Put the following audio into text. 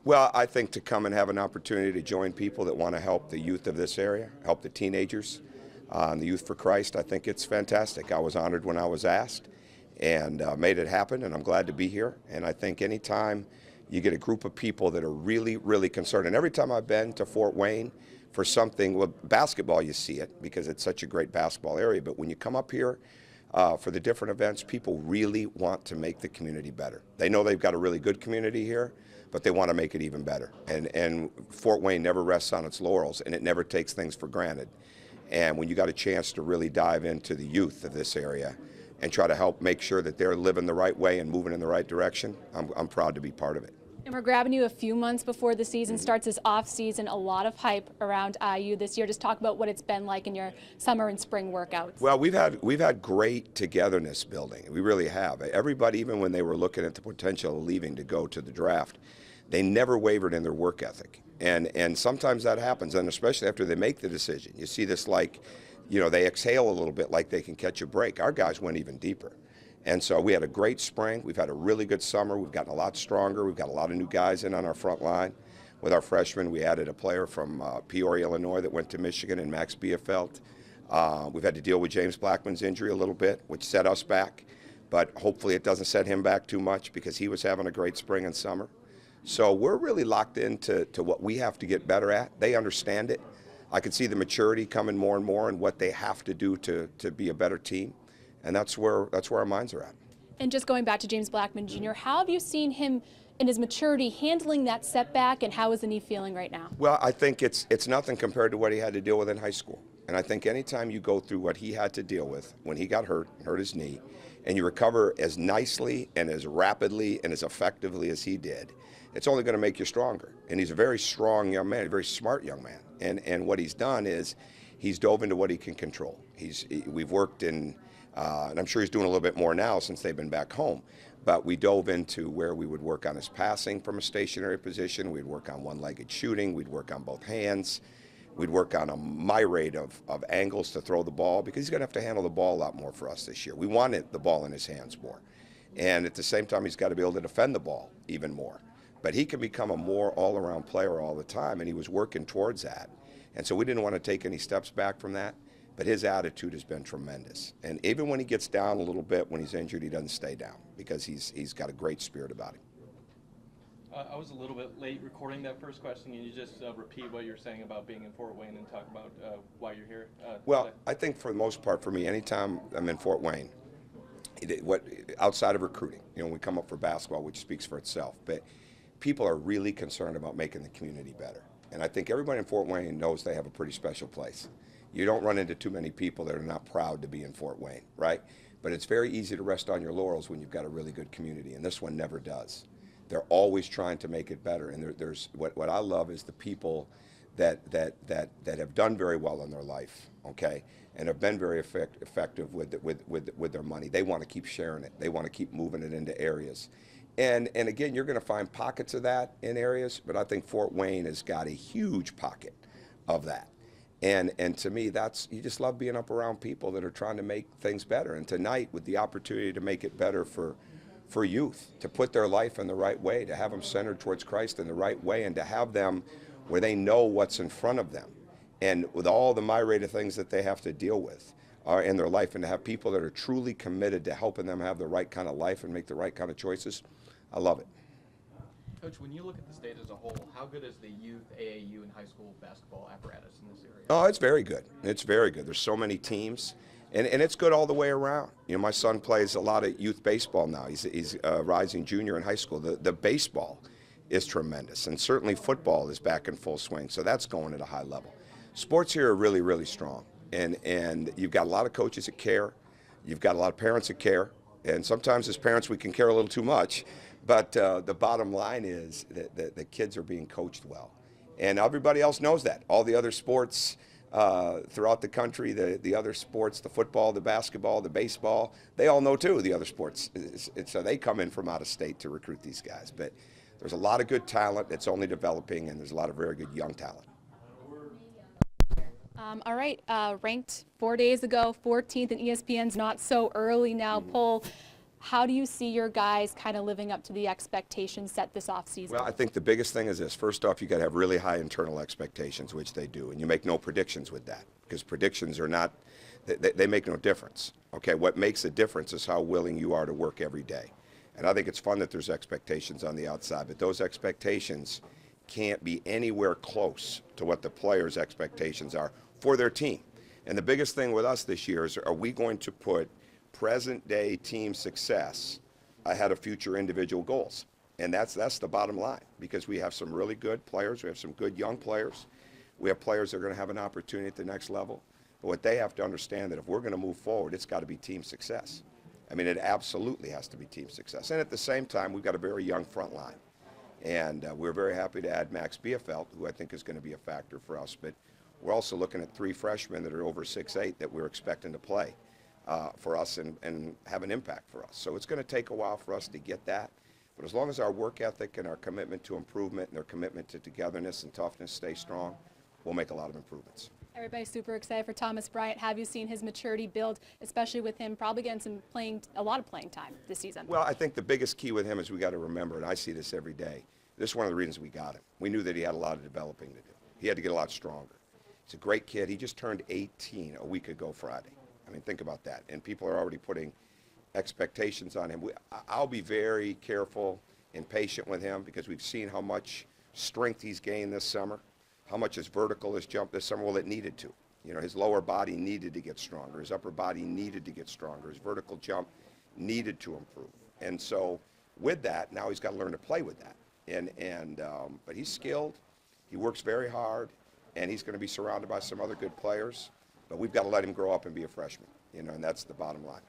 Well, I think to come and have an opportunity to join people that want to help the youth of this area, help the teenagers, and the Youth for Christ, I think it's fantastic. I was honored when I was asked and made it happen, and I'm glad to be here. And I think anytime you get a group of people that are really, really concerned, and every time I've been to Fort Wayne for something, well, basketball you see it because it's such a great basketball area, but when you come up here for the different events, people really want to make the community better. They know they've got a really good community here, but they want to make it even better. And Fort Wayne never rests on its laurels, and it never takes things for granted. And when you got a chance to really dive into the youth of this area and try to help make sure that they're living the right way and moving in the right direction, I'm proud to be part of it. And we're grabbing you a few months before the season starts, this off season. A lot of hype around IU this year. Just talk about what it's been like in your summer and spring workouts. Well, we've had great togetherness building. We really have. Everybody, even when they were looking at the potential of leaving to go to the draft, they never wavered in their work ethic. And sometimes that happens, and especially after they make the decision. You see this like, they exhale a little bit like they can catch a break. Our guys went even deeper. And so we had a great spring. We've had a really good summer. We've gotten a lot stronger. We've got a lot of new guys in on our front line. With our freshmen, we added a player from Peoria, Illinois that went to Michigan, and Max Bielfeldt. We've had to deal with James Blackman's injury a little bit, which set us back. But hopefully it doesn't set him back too much because he was having a great spring and summer. So we're really locked into what we have to get better at. They understand it. I can see the maturity coming more and more and what they have to do to be a better team. And that's where our minds are at. And just going back to James Blackman Jr., how have you seen him in his maturity handling that setback, and how is the knee feeling right now? Well, I think it's nothing compared to what he had to deal with in high school. And I think anytime you go through what he had to deal with when he got hurt his knee, and you recover as nicely and as rapidly and as effectively as he did, it's only going to make you stronger. And he's a very strong young man, a very smart young man. And what he's done is he's dove into what he can control. We've worked in, and I'm sure he's doing a little bit more now since they've been back home, but we dove into where we would work on his passing from a stationary position. We'd work on one-legged shooting. We'd work on both hands. We'd work on a myriad of angles to throw the ball because he's going to have to handle the ball a lot more for us this year. We wanted the ball in his hands more. And at the same time, he's got to be able to defend the ball even more. But he can become a more all-around player all the time, and he was working towards that. And so we didn't want to take any steps back from that, but his attitude has been tremendous. And even when he gets down a little bit when he's injured, he doesn't stay down because he's got a great spirit about him. I was a little bit late recording that first question. Can you just repeat what you're saying about being in Fort Wayne and talk about why you're here? Well, I think for the most part for me, anytime I'm in Fort Wayne, outside of recruiting, we come up for basketball, which speaks for itself, but people are really concerned about making the community better. And I think everybody in Fort Wayne knows they have a pretty special place. You don't run into too many people that are not proud to be in Fort Wayne, right? But it's very easy to rest on your laurels when you've got a really good community, and this one never does. They're always trying to make it better, and there's what I love is the people that have done very well in their life, okay, and have been very effective with their money. They want to keep sharing it. They want to keep moving it into areas. And again, you're going to find pockets of that in areas, but I think Fort Wayne has got a huge pocket of that. And to me, you just love being up around people that are trying to make things better. And tonight, with the opportunity to make it better for youth, to put their life in the right way, to have them centered towards Christ in the right way, and to have them where they know what's in front of them. And with all the myriad of things that they have to deal with in their life, and to have people that are truly committed to helping them have the right kind of life and make the right kind of choices, I love it. Coach, when you look at the state as a whole, how good is the youth, AAU, and high school basketball apparatus in this area? Oh, it's very good. It's very good. There's so many teams, and it's good all the way around. My son plays a lot of youth baseball now. He's a rising junior in high school. The baseball is tremendous, and certainly football is back in full swing, so that's going at a high level. Sports here are really, really strong, and you've got a lot of coaches that care. You've got a lot of parents that care, and sometimes as parents we can care a little too much. But the bottom line is that the kids are being coached well. And everybody else knows that. All the other sports throughout the country, the other sports, the football, the basketball, the baseball, they all know too, the other sports. So they come in from out of state to recruit these guys. But there's a lot of good talent that's only developing, and there's a lot of very good young talent. All right, ranked 4 days ago, 14th in ESPN's Not So Early Now poll. How do you see your guys kind of living up to the expectations set this offseason? Well, I think the biggest thing is this. First off, you got to have really high internal expectations, which they do, and you make no predictions with that, because predictions are not, they make no difference. Okay, what makes a difference is how willing you are to work every day. And I think it's fun that there's expectations on the outside, but those expectations can't be anywhere close to what the players' expectations are for their team. And the biggest thing with us this year is, are we going to put present-day team success ahead of future individual goals? And that's the bottom line, because we have some really good players. We have some good young players. We have players that are going to have an opportunity at the next level. But what they have to understand, that if we're going to move forward, it's got to be team success. I mean, it absolutely has to be team success. And at the same time, we've got a very young front line. And we're very happy to add Max Bielfeldt, who I think is going to be a factor for us. But we're also looking at 3 freshmen that are over 6'8" that we're expecting to play for us and have an impact for us. So it's going to take a while for us to get that. But as long as our work ethic and our commitment to improvement and our commitment to togetherness and toughness stay strong, we'll make a lot of improvements. Everybody's super excited for Thomas Bryant. Have you seen his maturity build, especially with him probably getting a lot of playing time this season? Well, I think the biggest key with him is we got to remember, and I see this every day, this is one of the reasons we got him. We knew that he had a lot of developing to do. He had to get a lot stronger. He's a great kid. He just turned 18 a week ago Friday. I mean, think about that. And people are already putting expectations on him. I'll be very careful and patient with him, because we've seen how much strength he's gained this summer, how much his vertical has jumped this summer. Well, it needed to. You know, his lower body needed to get stronger. His upper body needed to get stronger. His vertical jump needed to improve. And so with that, now he's got to learn to play with that. But he's skilled. He works very hard, and he's going to be surrounded by some other good players. But we've got to let him grow up and be a freshman, you know, and that's the bottom line.